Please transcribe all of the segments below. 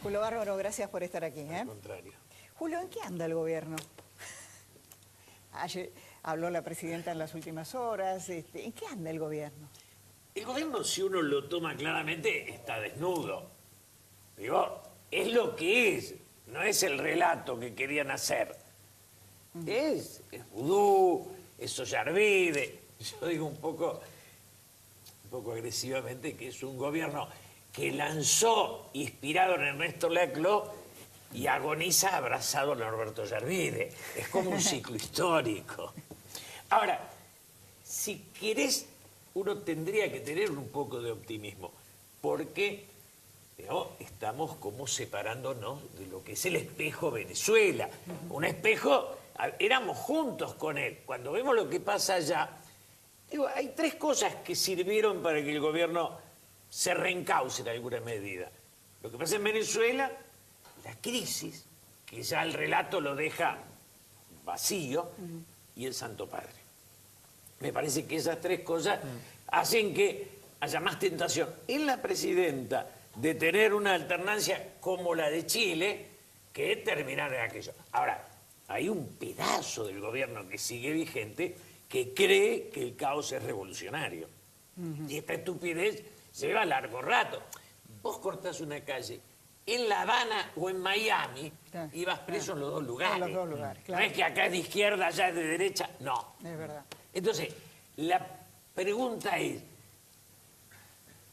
Julio Bárbaro, gracias por estar aquí. Al contrario. Julio, ¿en qué anda el gobierno? Ayer habló la presidenta en las últimas horas. ¿En qué anda el gobierno? El gobierno, si uno lo toma claramente, está desnudo. Digo, es lo que es, no es el relato que querían hacer. Es vudú, es Ollarvide. Yo digo un poco agresivamente que es un gobierno que lanzó, inspirado en Ernesto Laclau, y agoniza abrazado a Norberto Ollarvide. Es como un ciclo histórico. Ahora, si querés, uno tendría que tener un poco de optimismo, porque estamos como separándonos de lo que es el espejo Venezuela. Un espejo, éramos juntos con él. Cuando vemos lo que pasa allá, digo, hay tres cosas que sirvieron para que el gobierno se reencauce en alguna medida. Lo que pasa en Venezuela, la crisis, que ya el relato lo deja vacío, y el Santo Padre. Me parece que esas tres cosas hacen que haya más tentación en la presidenta de tener una alternancia como la de Chile que terminar en aquello. Ahora, hay un pedazo del gobierno que sigue vigente que cree que el caos es revolucionario. Y esta estupidez se lleva largo rato. Vos cortás una calle en La Habana o en Miami y vas preso en los dos lugares. En los dos lugares, claro. No es que acá es de izquierda, allá es de derecha, no. Es verdad. Entonces, la pregunta es,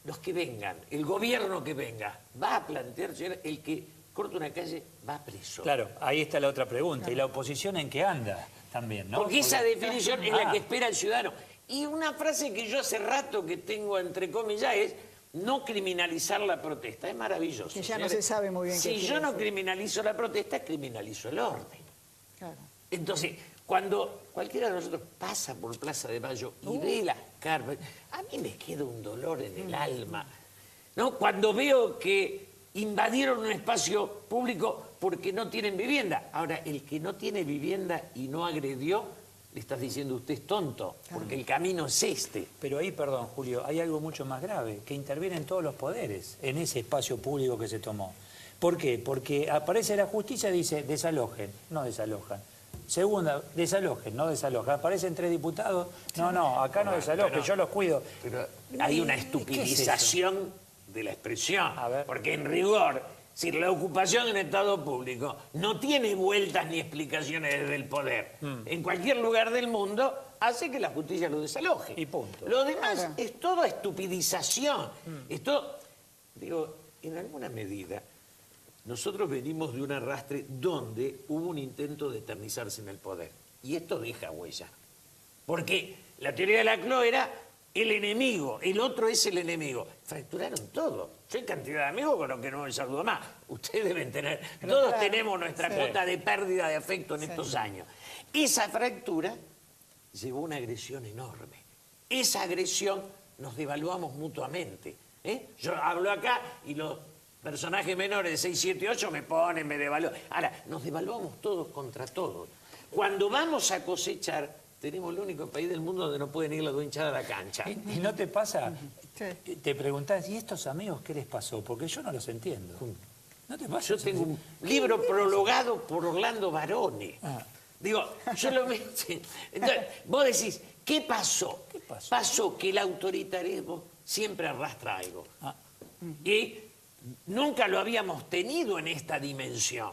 los que vengan, el gobierno que venga, ¿va a plantearse el que corta una calle va preso? Claro, ahí está la otra pregunta. Claro. ¿Y la oposición en qué anda también, no? Porque esa definición es la que espera el ciudadano. Y una frase que yo hace rato que tengo entre comillas es no criminalizar la protesta. Es maravilloso. Que ya no se sabe muy bien qué Si yo no criminalizo la protesta, criminalizo el orden. Claro. Entonces, cuando cualquiera de nosotros pasa por Plaza de Mayo y ve las carpas, a mí me queda un dolor en el alma, ¿no? Cuando veo que invadieron un espacio público porque no tienen vivienda. Ahora, el que no tiene vivienda y no agredió, le estás diciendo usted es tonto, porque el camino es este. Pero ahí, perdón, Julio, hay algo mucho más grave, que intervienen todos los poderes en ese espacio público que se tomó. ¿Por qué? Porque aparece la justicia y dice, desalojen, no desalojan. Segunda, desalojen, no desalojan. Aparecen 3 diputados, no, acá no desalojen, yo los cuido. Pero hay una estupidización de la expresión, porque en rigor, si la ocupación de un Estado público no tiene vueltas ni explicaciones desde el poder, en cualquier lugar del mundo, hace que la justicia lo desaloje. Y punto. Lo demás es toda estupidización. Esto, digo, en alguna medida, nosotros venimos de un arrastre donde hubo un intento de eternizarse en el poder. Y esto deja huella. Porque la teoría de Laclau era el enemigo, el otro es el enemigo. Fracturaron todo. Yo hay cantidad de amigos con los que no me saludo más. Ustedes deben tener, todos tenemos nuestra cuota de pérdida de afecto en estos años. Esa fractura llevó a una agresión enorme. Esa agresión nos devaluamos mutuamente. Yo hablo acá y los personajes menores de 6, 7, 8 me ponen, me devalúan. Ahora, nos devaluamos todos contra todos. Cuando vamos a cosechar, tenemos el único país del mundo donde no pueden ir la hinchada a la cancha. ¿Y no te pasa? Te preguntás, ¿y estos amigos qué les pasó? Porque yo no los entiendo. ¿No te pasa? Yo tengo un libro prologado por Orlando Barone. Digo, yo lo veo. Entonces, vos decís, ¿qué pasó? ¿Qué pasó? Pasó que el autoritarismo siempre arrastra algo. Y nunca lo habíamos tenido en esta dimensión.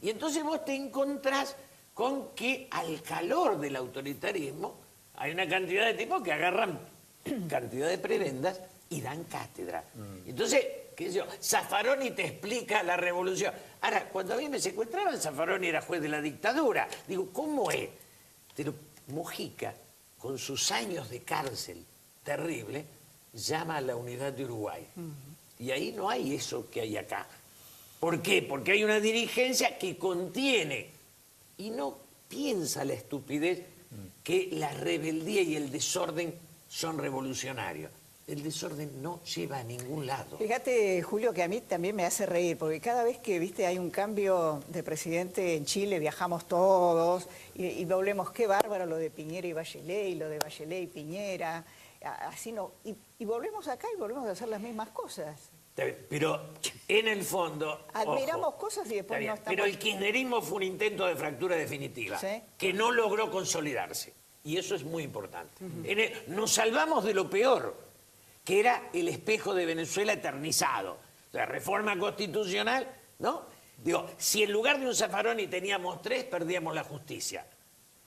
Y entonces vos te encontrás con que al calor del autoritarismo hay una cantidad de tipos que agarran cantidad de prebendas y dan cátedra. Entonces, qué sé yo, Zaffaroni te explica la revolución. Ahora, cuando a mí me secuestraban, Zaffaroni era juez de la dictadura. Digo, ¿cómo es? Pero Mujica, con sus años de cárcel terrible, llama a la unidad de Uruguay. Y ahí no hay eso que hay acá. ¿Por qué? Porque hay una dirigencia que contiene y no piensa la estupidez que la rebeldía y el desorden son revolucionarios. El desorden no lleva a ningún lado. Fíjate, Julio, que a mí también me hace reír, porque cada vez que, viste, hay un cambio de presidente en Chile, viajamos todos y volvemos, qué bárbaro lo de Piñera y Bachelet, y lo de Bachelet y Piñera, así no. Y volvemos acá y volvemos a hacer las mismas cosas. Pero en el fondo... Admiramos ojo, cosas y después está bien, no estamos... pero el kirchnerismo fue un intento de fractura definitiva, Sí. que no logró consolidarse. Y eso es muy importante. Nos salvamos de lo peor, que era el espejo de Venezuela eternizado. O sea, reforma constitucional, ¿no? Digo, si en lugar de un Zaffaroni teníamos 3, perdíamos la justicia.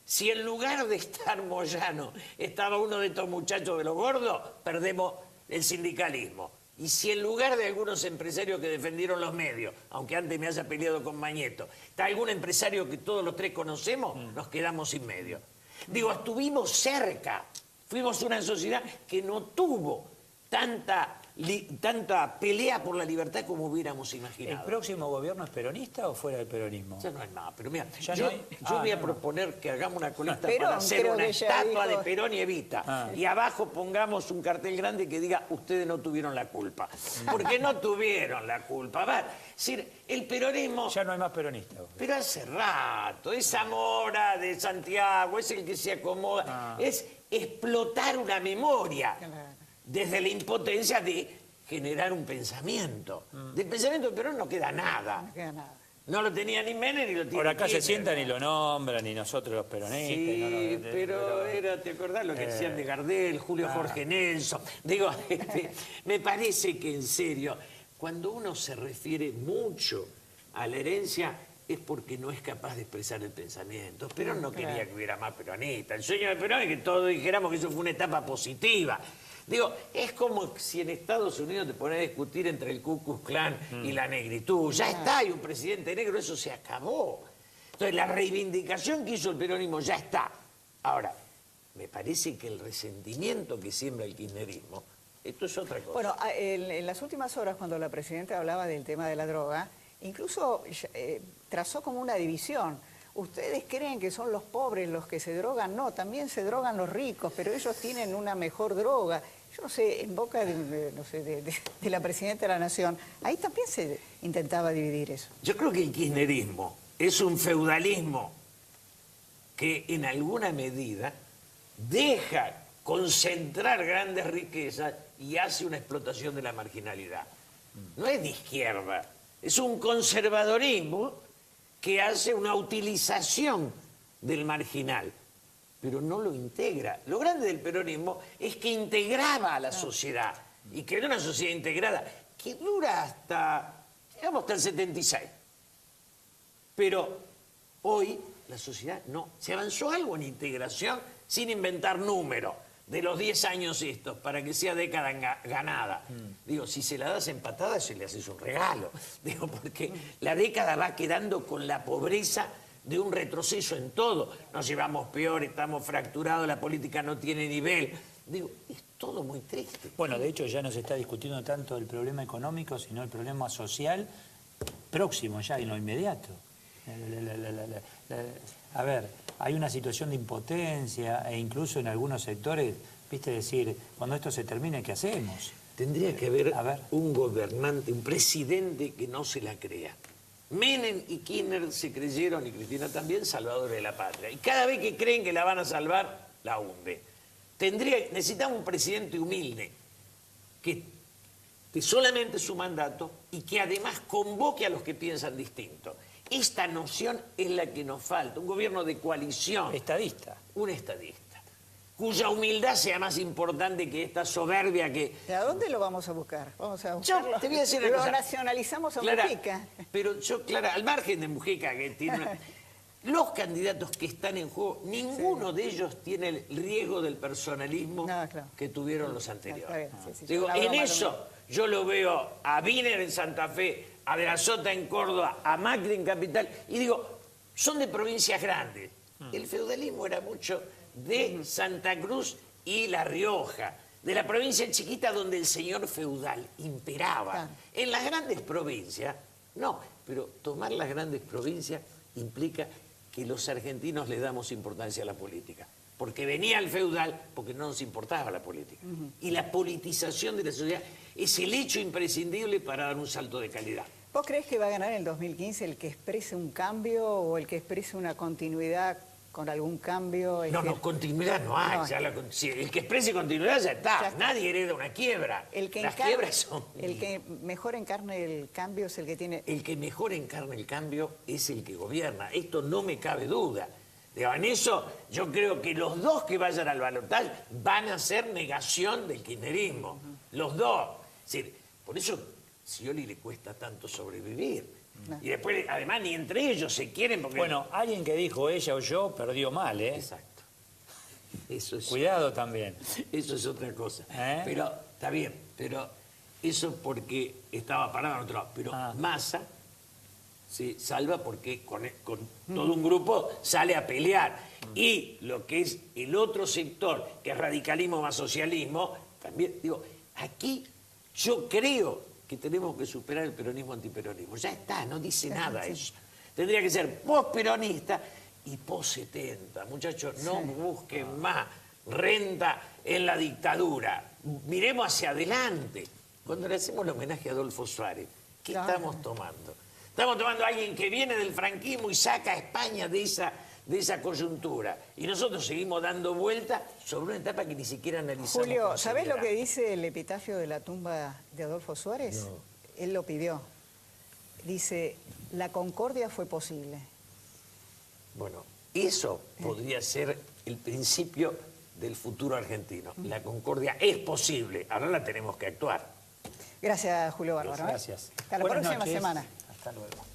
Si en lugar de estar Moyano estaba uno de estos muchachos de los gordos, perdemos el sindicalismo. Y si en lugar de algunos empresarios que defendieron los medios, aunque antes me haya peleado con Mañeto, está algún empresario que todos los 3 conocemos, nos quedamos sin medio. Digo, estuvimos cerca. Fuimos una sociedad que no tuvo tanta pelea por la libertad como hubiéramos imaginado. ¿El próximo gobierno es peronista o fuera del peronismo? Ya no hay más, pero mira, Ya yo, no hay. yo voy a no. proponer que hagamos una colista Perón, para hacer creo una que ya estatua dijo. de Perón y Evita. Y abajo pongamos un cartel grande que diga, ustedes no tuvieron la culpa. Porque no tuvieron la culpa. Va, es decir, el peronismo... Ya no hay más peronistas. Pero hace rato, es Zamora de Santiago, es el que se acomoda, es explotar una memoria Claro. desde la impotencia de generar un pensamiento. Del pensamiento de Perón no queda nada. No queda nada. No lo tenía ni Menem ni lo tiene Por acá se Kirchner. sientan y lo nombran, y nosotros los peronistas. Sí, y no, pero era, ¿te acordás lo que decían de Gardel, Julio Jorge Nelson? Digo, me parece que en serio, cuando uno se refiere mucho a la herencia, es porque no es capaz de expresar el pensamiento. Perón no quería que hubiera más peronistas. El sueño de Perón es que todos dijéramos que eso fue una etapa positiva. Digo, es como si en Estados Unidos te pones a discutir entre el Ku Klux Klan y la negritud. Ya está, hay un presidente negro, eso se acabó. Entonces, la reivindicación que hizo el peronismo ya está. Ahora, me parece que el resentimiento que siembra el kirchnerismo, esto es otra cosa. Bueno, en las últimas horas, cuando la presidenta hablaba del tema de la droga, incluso trazó como una división. ¿Ustedes creen que son los pobres los que se drogan? No, también se drogan los ricos, pero ellos tienen una mejor droga. Yo no sé, en boca de la presidenta de la Nación, ahí también se intentaba dividir eso. Yo creo que el kirchnerismo es un feudalismo que en alguna medida deja concentrar grandes riquezas y hace una explotación de la marginalidad. No es de izquierda, es un conservadorismo que hace una utilización del marginal, pero no lo integra. Lo grande del peronismo es que integraba a la sociedad, y que era una sociedad integrada, que dura hasta, digamos, hasta el 76. Pero hoy la sociedad no. Se avanzó algo en integración sin inventar números de los 10 años estos, para que sea década ganada. Digo, si se la das empatada, se le haces un regalo. Digo, porque la década va quedando con la pobreza de un retroceso en todo. Nos llevamos peor, estamos fracturados, la política no tiene nivel. Digo, es todo muy triste. Bueno, de hecho ya no se está discutiendo tanto el problema económico, sino el problema social próximo ya, en lo inmediato. A ver, hay una situación de impotencia e incluso en algunos sectores, viste, decir, cuando esto se termine, ¿qué hacemos? Tendría que haber A ver. un gobernante, un presidente que no se la crea. Menem y Kirchner se creyeron, y Cristina también, salvadores de la patria. Y cada vez que creen que la van a salvar, la hunde. Necesitamos un presidente humilde, que solamente su mandato y que además convoque a los que piensan distinto. Esta noción es la que nos falta, un gobierno de coalición. Estadista. Un estadista, cuya humildad sea más importante que esta soberbia que... ¿De a dónde lo vamos a buscar? Vamos a Yo buscarlo. te voy a decir una Lo cosa. nacionalizamos a Clara, Mujica. pero yo, Clara, al margen de Mujica, que tiene una... Los candidatos que están en juego, ninguno de ellos tiene el riesgo del personalismo No, claro. que tuvieron los anteriores. Está bien, sí, sí, Digo, una en broma eso yo lo veo a Wiener en Santa Fe, a De la Sota en Córdoba, a Macri en Capital, y digo, son de provincias grandes. El feudalismo era mucho de Santa Cruz y La Rioja, de la provincia chiquita donde el señor feudal imperaba. Claro. En las grandes provincias, no, pero tomar las grandes provincias implica que los argentinos le damos importancia a la política. Porque venía el feudal, porque no nos importaba la política. Y la politización de la sociedad es el hecho imprescindible para dar un salto de calidad. ¿Vos creés que va a ganar en el 2015 el que exprese un cambio o el que exprese una continuidad con algún cambio? No, continuidad no hay. No. Ya si el que exprese continuidad ya está. Ya está. Nadie hereda una quiebra. Las quiebras son... El que mejor encarne el cambio es el que tiene... El que mejor encarna el cambio es el que gobierna. Esto no me cabe duda. Digo, en eso yo creo que los dos que vayan al balotaje van a ser negación del kirchnerismo. Los dos. Es decir, por eso Scioli le cuesta tanto sobrevivir. No. Y después, además, ni entre ellos se quieren porque... Bueno, alguien que dijo ella o yo perdió mal, ¿eh? Exacto. Eso es... Cuidado también. Eso es otra cosa. ¿Eh? Pero, está bien, pero eso porque estaba parado en otro lado. Pero Massa se salva porque con todo un grupo sale a pelear. Y lo que es el otro sector, que es radicalismo más socialismo, también, digo, aquí yo creo que tenemos que superar el peronismo antiperonismo. Ya está, no dice nada eso. Tendría que ser post-peronista y post-70. Muchachos, no busquen más renta en la dictadura. Miremos hacia adelante. Cuando le hacemos el homenaje a Adolfo Suárez, ¿qué estamos tomando? Estamos tomando a alguien que viene del franquismo y saca a España de esa coyuntura. Y nosotros seguimos dando vueltas sobre una etapa que ni siquiera analizamos. Julio, ¿sabés lo que dice el epitafio de la tumba de Adolfo Suárez? No. Él lo pidió. Dice, la concordia fue posible. Bueno, eso podría ser el principio del futuro argentino. La concordia es posible, ahora la tenemos que actuar. Gracias, Julio Bárbaro. Gracias. Hasta la Buenas próxima noches. semana. Hasta luego.